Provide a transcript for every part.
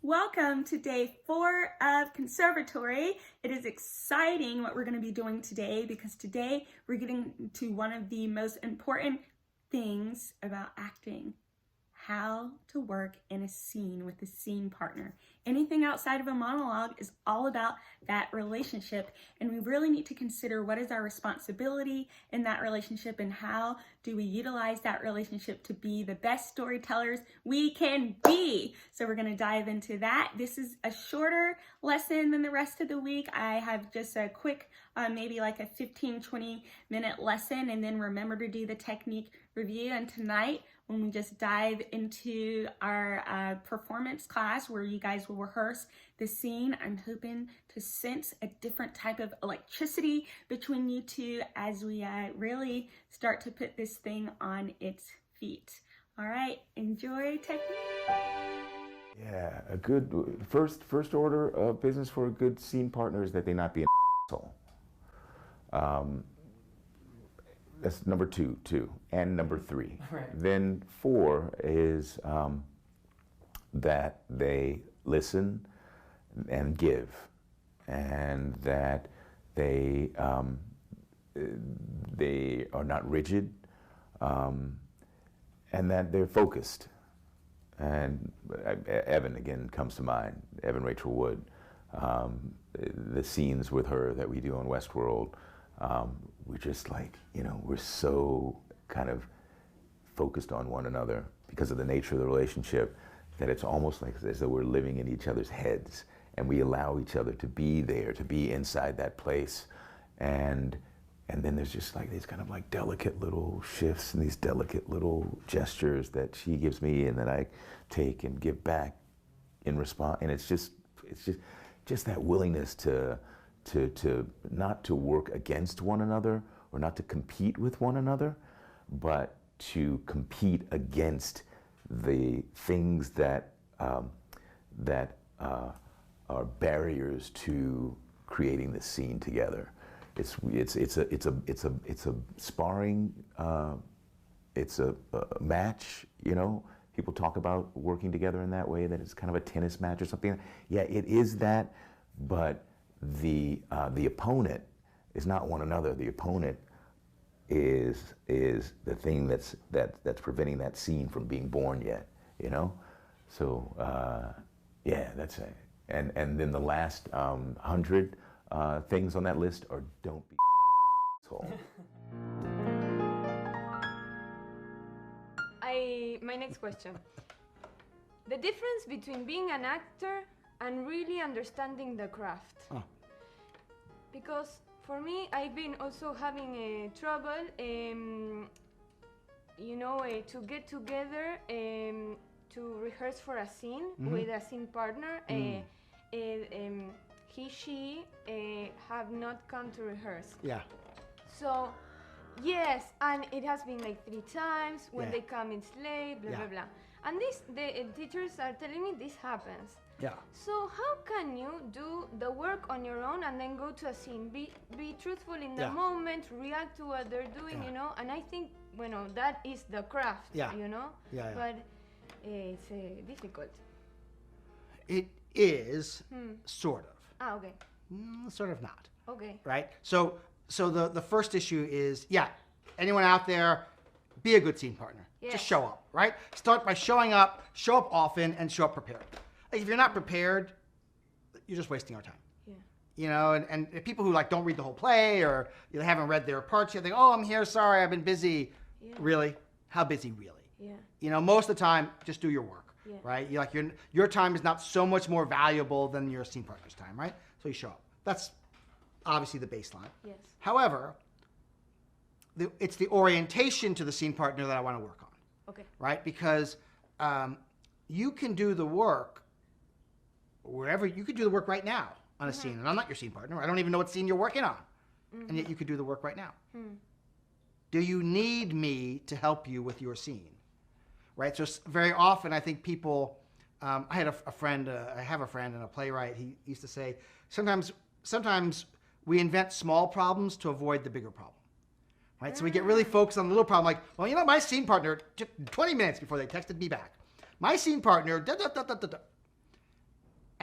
Welcome to day 4 of Conservatory. It is exciting what we're going to be doing today because today we're getting to one of the most important things about acting. How to work in a scene with a scene partner. Anything outside of a monologue is all about that relationship, and we really need to consider what is our responsibility in that relationship and how do we utilize that relationship to be the best storytellers we can be. So we're going to dive into that. This is a shorter lesson than the rest of the week. I have just a quick, maybe like a 15-20 minute lesson, and then remember to do the technique review. And tonight, when we just dive into our performance class where you guys will rehearse the scene, I'm hoping to sense a different type of electricity between you two as we really start to put this thing on its feet. All right, enjoy technique. Yeah, a good first order of business for a good scene partner is that they not be an asshole. That's number two, and number 3. Right. Then 4 is that they listen and give, and that they are not rigid, and that they're focused. And Evan again comes to mind. Evan Rachel Wood, the scenes with her that we do on Westworld. We're just like, we're so kind of focused on one another because of the nature of the relationship that it's almost like as though we're living in each other's heads, and we allow each other to be there, to be inside that place. And then there's just like these kind of like delicate little shifts and these delicate little gestures that she gives me and that I take and give back in response. And it's just that willingness to not to work against one another or not to compete with one another, but to compete against the things that are barriers to creating this scene together. It's a sparring. It's a match. People talk about working together in that way, that it's kind of a tennis match or something. Yeah, it is that, but the opponent is not one another. The opponent is the thing that's preventing that scene from being born yet. So yeah, that's it. And then the last 100 things on that list are don't be asshole. My next question. The difference between being an actor and really understanding the craft. Oh. Because for me, I've been also having trouble, to get together to rehearse for a scene with a scene partner. She have not come to rehearse. Yeah. So, yes, and it has been like 3 times. When they come, it's late, blah, blah, blah. And the teachers are telling me this happens. Yeah. So how can you do the work on your own and then go to a scene, be truthful in the moment, react to what they're doing, And I think, that is the craft, Yeah. Yeah. But it's difficult. It is sort of. Ah, okay. Sort of not. Okay. Right? So the first issue is, anyone out there, be a good scene partner. Yes. Just show up, right? Start by showing up, show up often, and show up prepared. Like, if you're not prepared, you're just wasting our time. Yeah. And people who don't read the whole play or haven't read their parts yet, they go, oh, I'm here, sorry, I've been busy. Yeah. Really? How busy really? Yeah. Most of the time, just do your work, yeah. right? Your time is not so much more valuable than your scene partner's time, right? So you show up. That's obviously the baseline. Yes. However, it's the orientation to the scene partner that I want to work on. Okay. Right? Because you can do the work wherever. You could do the work right now on a scene, and I'm not your scene partner. I don't even know what scene you're working on, and yet you could do the work right now. Do you need me to help you with your scene? Right? So very often I think people, I had a friend, I have a friend and a playwright, he used to say, sometimes we invent small problems to avoid the bigger problem. Right? So we get really focused on the little problem, like, well, my scene partner took 20 minutes before they texted me back. My scene partner, da, da, da, da, da, da.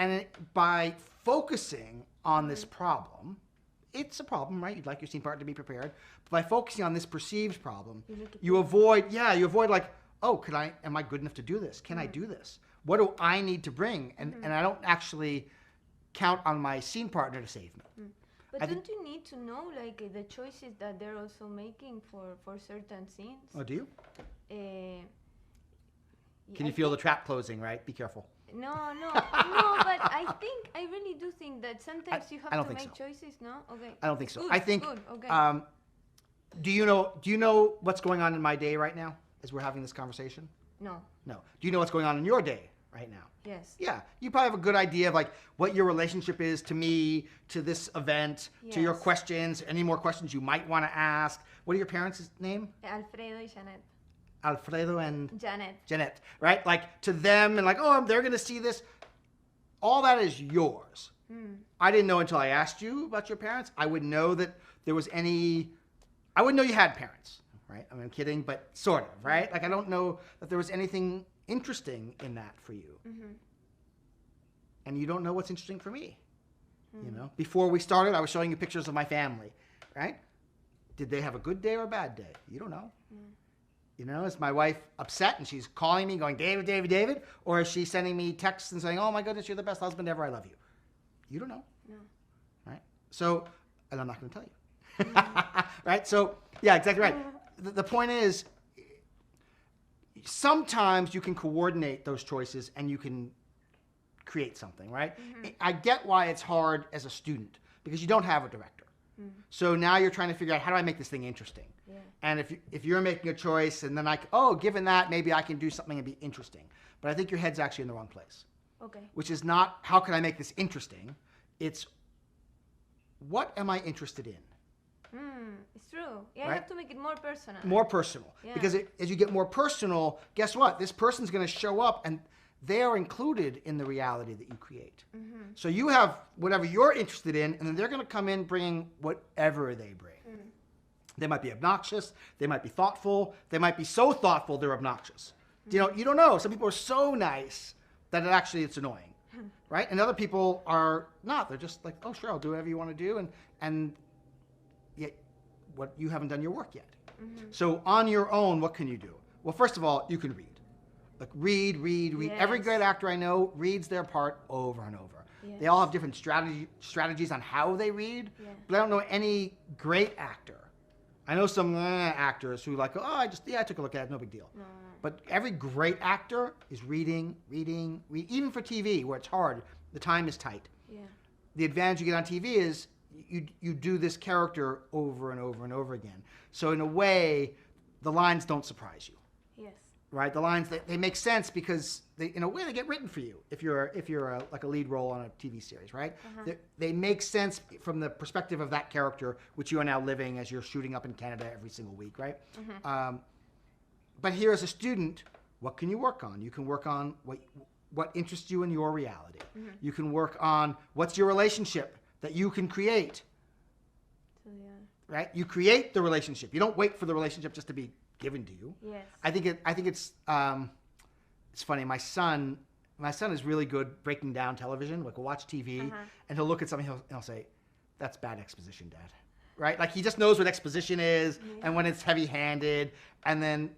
And by focusing on this problem, it's a problem, right? You'd like your scene partner to be prepared. But by focusing on this perceived problem, you avoid like, oh, am I good enough to do this? Can I do this? What do I need to bring? And I don't actually count on my scene partner to save me. But don't you need to know like the choices that they're also making for certain scenes? Oh, do you? Can I you feel the trap closing, right? Be careful. No, but I really do think that sometimes you have to make choices, no? Okay. I don't think so. Good, I think, good, okay. do you know what's going on in my day right now as we're having this conversation? No. No. Do you know what's going on in your day right now? Yes. Yeah. You probably have a good idea of like what your relationship is to me, to this event, to your questions, any more questions you might want to ask. What are your parents' name? Alfredo y Janet. Alfredo and Janet, right? Like to them and like, oh, they're going to see this. All that is yours. I didn't know until I asked you about your parents. I wouldn't know that there was I wouldn't know you had parents, right? I mean, I'm kidding, but sort of, right? Like I don't know that there was anything interesting in that for you. And you don't know what's interesting for me. You know, before we started, I was showing you pictures of my family, right? Did they have a good day or a bad day? You don't know. You know, is my wife upset and she's calling me going, David, David, David? Or is she sending me texts and saying, oh my goodness, you're the best husband ever, I love you? You don't know. No. Right? So, and I'm not going to tell you. Right? So, yeah, exactly right. The point is, sometimes you can coordinate those choices and you can create something, right? I get why it's hard as a student because you don't have a director. So now you're trying to figure out, how do I make this thing interesting? Yeah. And if you're making a choice and then given that, maybe I can do something and be interesting. But I think your head's actually in the wrong place. Okay. Which is not, how can I make this interesting? It's, what am I interested in? It's true. Yeah, Right? I have to make it more personal. More personal. Yeah. Because as you get more personal, guess what? This person's going to show up and they are included in the reality that you create. So you have whatever you're interested in, and then they're going to come in bringing whatever they bring. They might be obnoxious. They might be thoughtful. They might be so thoughtful they're obnoxious. You know, you don't know. Some people are so nice that it's annoying, right? And other people are not. They're just like, oh, sure, I'll do whatever you want to do, and yet, what you haven't done your work yet. So on your own, what can you do? Well, first of all, you can read. Like read. Yes. Every great actor I know reads their part over and over. Yes. They all have different strategies on how they read, but I don't know any great actor. I know some actors who like, I took a look at it, no big deal. No. But every great actor is reading. Even for TV, where it's hard, the time is tight. Yeah. The advantage you get on TV is you do this character over and over and over again. So in a way, the lines don't surprise you. Yes. Right, the lines they make sense because in a way they get written for you if you're like a lead role on a TV series, right? They make sense from the perspective of that character, which you are now living as you're shooting up in Canada every single week, right? But here as a student, what can you work on? You can work on what interests you in your reality. You can work on what's your relationship that you can create. So, yeah. Right? You create the relationship. You don't wait for the relationship just to be given to you. Yes. I think it's funny. My son is really good breaking down television. Like, we'll watch TV and he'll look at something and he'll say, "That's bad exposition, Dad." Right? Like, he just knows what exposition is and when it's heavy-handed. And then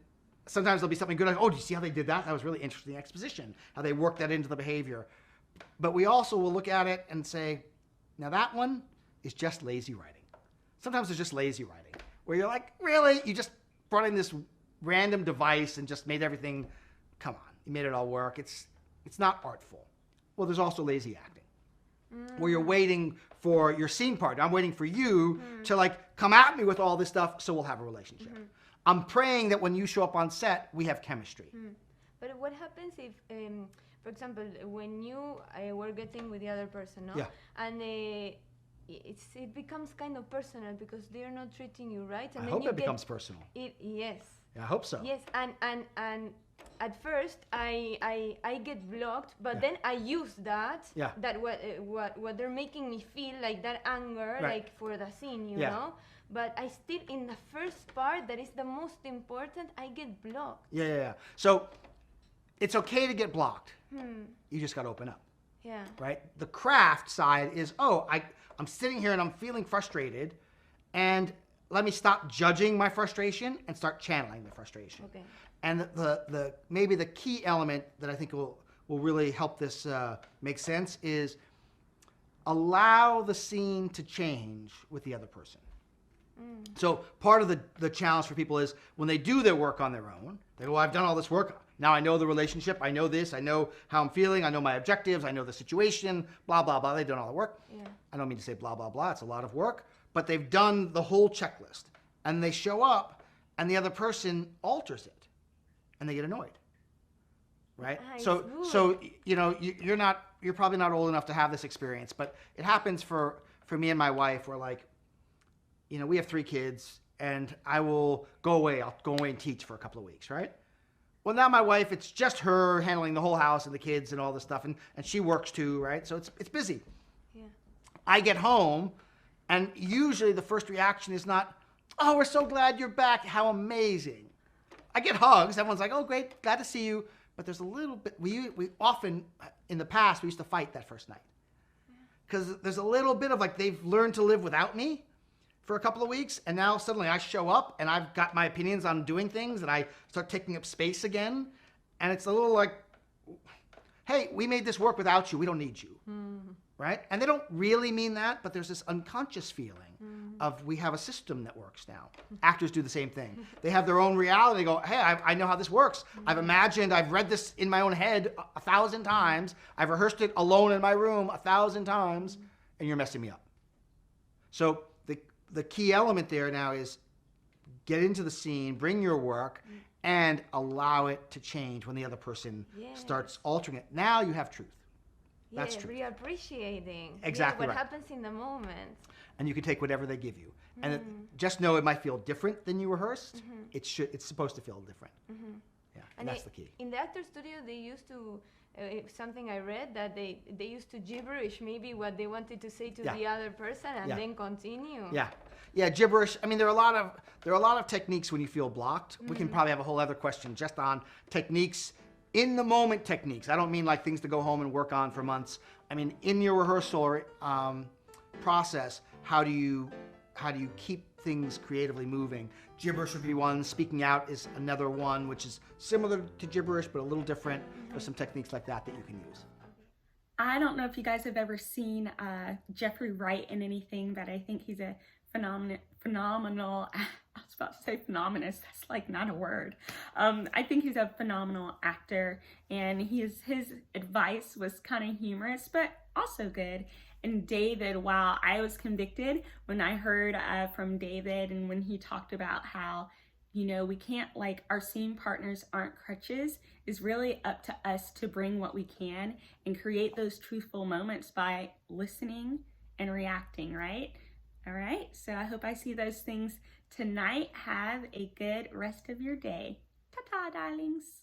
sometimes there'll be something good like, "Oh, do you see how they did that? That was really interesting exposition. How they worked that into the behavior." But we also will look at it and say, "Now that one is just lazy writing." Sometimes it's just lazy writing where you're like, "Really? You just brought in this random device and just made everything, come on, you made it all work. It's not artful." Well, there's also lazy acting where you're waiting for your scene partner. I'm waiting for you to like come at me with all this stuff so we'll have a relationship. I'm praying that when you show up on set, we have chemistry. But what happens if, for example, when you were getting with the other person, no? Yeah. And it becomes kind of personal because they're not treating you right. And I then hope you it becomes personal. Yes. Yeah, I hope so. Yes, and at first I get blocked, but then I use that. Yeah. That what they're making me feel, like that anger, Right. like for the scene, you Yeah. know. But I still, in the first part, that is the most important, I get blocked. Yeah. So it's okay to get blocked. You just got to open up. Yeah. Right? The craft side is, I'm sitting here and I'm feeling frustrated, and let me stop judging my frustration and start channeling the frustration. Okay. And the maybe the key element that I think will really help this make sense is allow the scene to change with the other person. So part of the challenge for people is when they do their work on their own, they go, well, I've done all this work. Now I know the relationship. I know this. I know how I'm feeling. I know my objectives. I know the situation, blah, blah, blah. They've done all the work. Yeah. I don't mean to say blah, blah, blah. It's a lot of work. But they've done the whole checklist. And they show up, and the other person alters it. And they get annoyed. Right? So you know, you're probably not old enough to have this experience. But it happens for me and my wife. We're like, you know, we have 3 kids, and I will go away. I'll go away and teach for a couple of weeks, right? Well, now my wife, it's just her handling the whole house and the kids and all this stuff, and she works too, right? So it's busy. Yeah. I get home, and usually the first reaction is not, oh, we're so glad you're back. How amazing. I get hugs. Everyone's like, oh, great, glad to see you. But there's a little bit, we often, in the past, we used to fight that first night. Because there's a little bit of like, they've learned to live without me for a couple of weeks, and now suddenly I show up and I've got my opinions on doing things and I start taking up space again, and it's a little like, hey, we made this work without you, we don't need you. Right? And they don't really mean that, but there's this unconscious feeling of we have a system that works now. Actors do the same thing. They have their own reality. They go, hey, I know how this works. I've read this in my own head 1,000 times. I've rehearsed it alone in my room 1,000 times, and you're messing me up. So the key element there now is get into the scene, bring your work, and allow it to change when the other person starts altering it. Now you have truth. That's true. Reappreciating. Exactly what right. happens in the moment. And you can take whatever they give you. And just know it might feel different than you rehearsed. It's supposed to feel different. Yeah, and that's the key. In the actor studio, they used to, something I read, that they used to gibberish maybe what they wanted to say to the other person and then continue. Yeah, gibberish. I mean, there are a lot of techniques when you feel blocked. We can probably have a whole other question just on techniques, in the moment techniques. I don't mean like things to go home and work on for months. I mean, in your rehearsal process, how do you keep things creatively moving? Gibberish would be one. Speaking out is another one, which is similar to gibberish, but a little different. There's some techniques like that you can use. I don't know if you guys have ever seen Jeffrey Wright in anything, but I think he's a phenomenal, I was about to say phenomenist, that's like not a word. I think he's a phenomenal actor, and his advice was kind of humorous, but also good. And David, wow, I was convicted when I heard from David, and when he talked about how, you know, we can't, like, our scene partners aren't crutches. It's really up to us to bring what we can and create those truthful moments by listening and reacting, right? All right, so I hope I see those things tonight. Have a good rest of your day. Ta-ta, darlings.